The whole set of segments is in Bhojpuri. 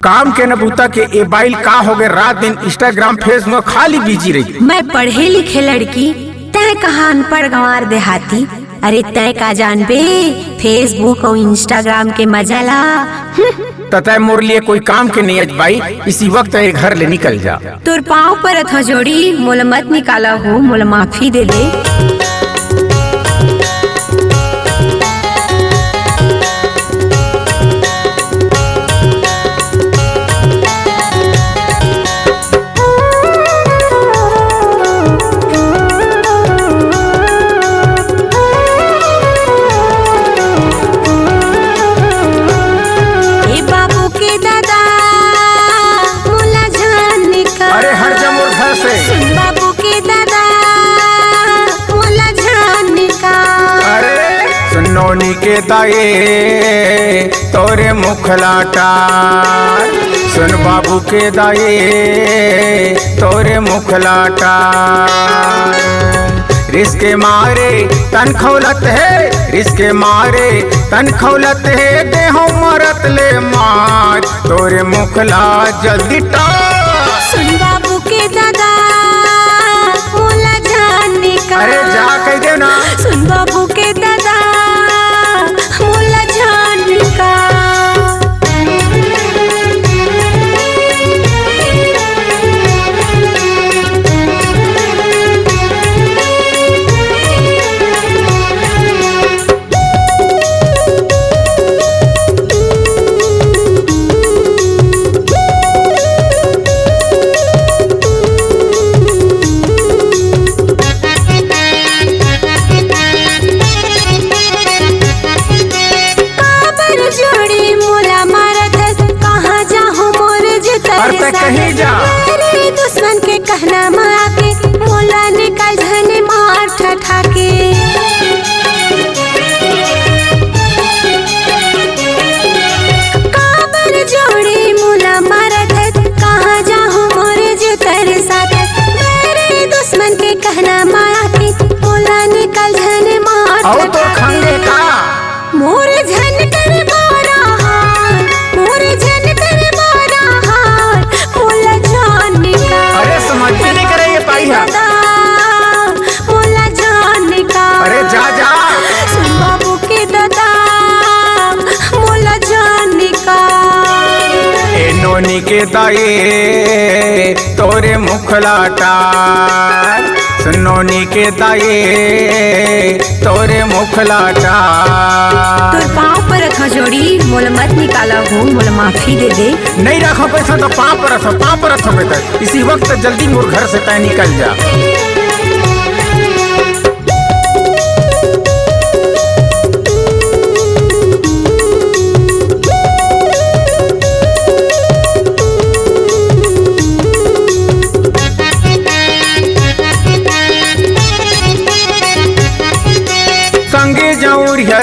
काम के नबूता के ए बाइल का हो गए, रात दिन इंस्टाग्राम फेसबुक खाली बिजी रही। मैं पढ़े लिखे लड़की, तय कहा अनपढ़ गंवार देहाती। अरे तय का जान बे फेसबुक और इंस्टाग्राम के मजा ला। तय मोर लिए कोई काम के नहीं भाई, इसी वक्त घर ले निकल जा। तोर पाँव पर था जोड़ी, मोल मत निकाला हो, मोल माफी दे दे। नौनी के दाए तोरे मुखलाटा, सुन बाबू के दाए तोरे मुखलाटा। रिस्के मारे तन खौलत है, रिस्के मारे तन खौलत है, देहो मरत ले मार तोरे मुखला जल्दी टार। सुन बाबू के दादा मोला जाने का, अरे जा कह दे ना। सुन बाबू के दादा मोला जाने का। कहीं जा मेरे दुश्मन के कहना माँ के मोला निकल झने मार ठठा के। काबर जोड़ी मोला मारत है, कहाँ जाहूँ मोरे जो तेरे साथ। मेरे दुश्मन के कहना माँ के मोला निकल झने मार ठठा के। तो खंगे का मोरे झन कर मारा हार, मोरे झन कर मारा हार मोला जाने का। अरे समझते नहीं करे ये पाई है मोला जाने का। अरे जा जा। सुन बाबू के दादा मोला जाने का। ए नोनी के दाए तोरे मुखलाटा, नोनी के दाए तोरे मुखलाटा। तोर पाँव पर रखा जोड़ी, मोल मत निकाला हो, मोल माफी दे दे। नहीं रखो पैसा तो पाँव पर रखो, पाँव पर रखो बेटा। इसी वक्त जल्दी मोर घर से तय निकल जा।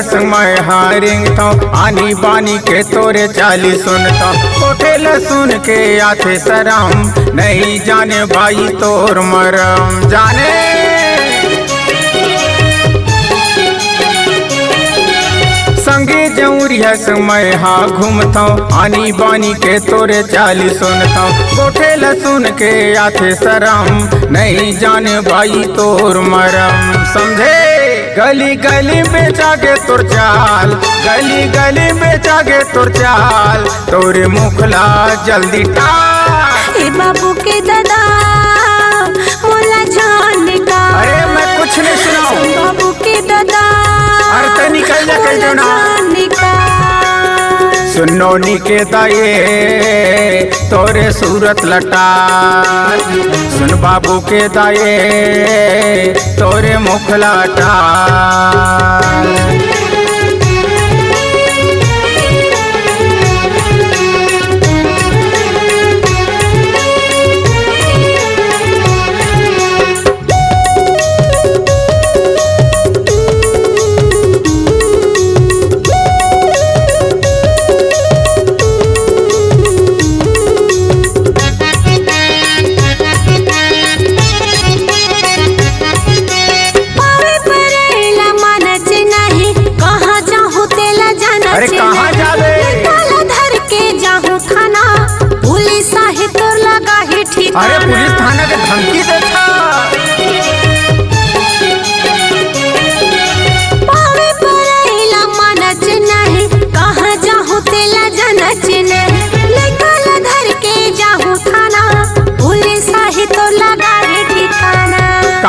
समय हारिंग तो आनी बानी के तोरे चाली सुनता, कोठेल सुन के आथे शरम, नहीं जाने भाई तोर मरम जाने। संगे जौरिया समय हा घूमता, आनी बानी के तोरे चाली सुनता, कोठेल सुन के आथे शरम, नहीं जाने भाई तोर मरम समझे। गली गली में जागे तोर चाल, गली गली में जागे तोर चाल, तोरे मुखला जल्दी टाल। ए बाबू के दादा मोला जाने का। अरे मैं कुछ नहीं सुनाऊं। बाबू के दादा अरे ते निकल जा कह दो ना। सुनोनी के दाए तोरे सूरत लटा, सुन बाबू के दाए तोरे मुखलाटा। पावे परेला मानच नहीं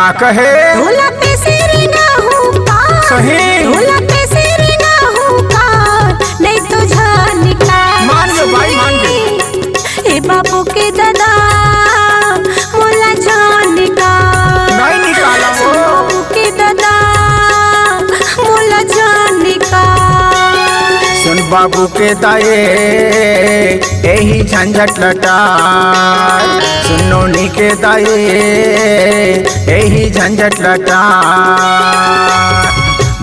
का कहे ढोला पे सिर ना हूँ का सही। ढोला पे सिर ना हूँ का नहीं तो जान निकाल मान लो भाई, मान लो। ए बाबू के दादा मोला जान निकाल नहीं निकाला वो। बाबू के दादा मोला जान निकाल सुन बाबू के दाए यही झंझट लटार, सुन नोनी के दाए यही झंझट लटार।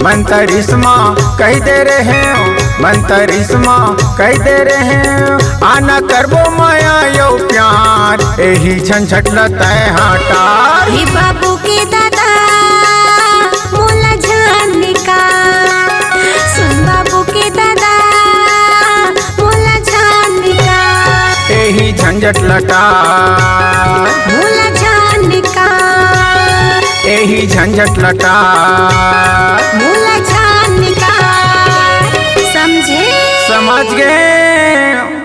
मंतरिश्मा कह दे रहे हो, मंतरिश्मा कह दे रहे हो, आना करबो माया यो प्यार यही झंझट लताए हटार। हे बाबू के दादा मोला जान निकाल, सुन बाबू के दादा मोला जान निकाल यही झंझट लटार, मोला जान निकाल यही झंझट लटार। मोला जान निकाल समझे समझ गए।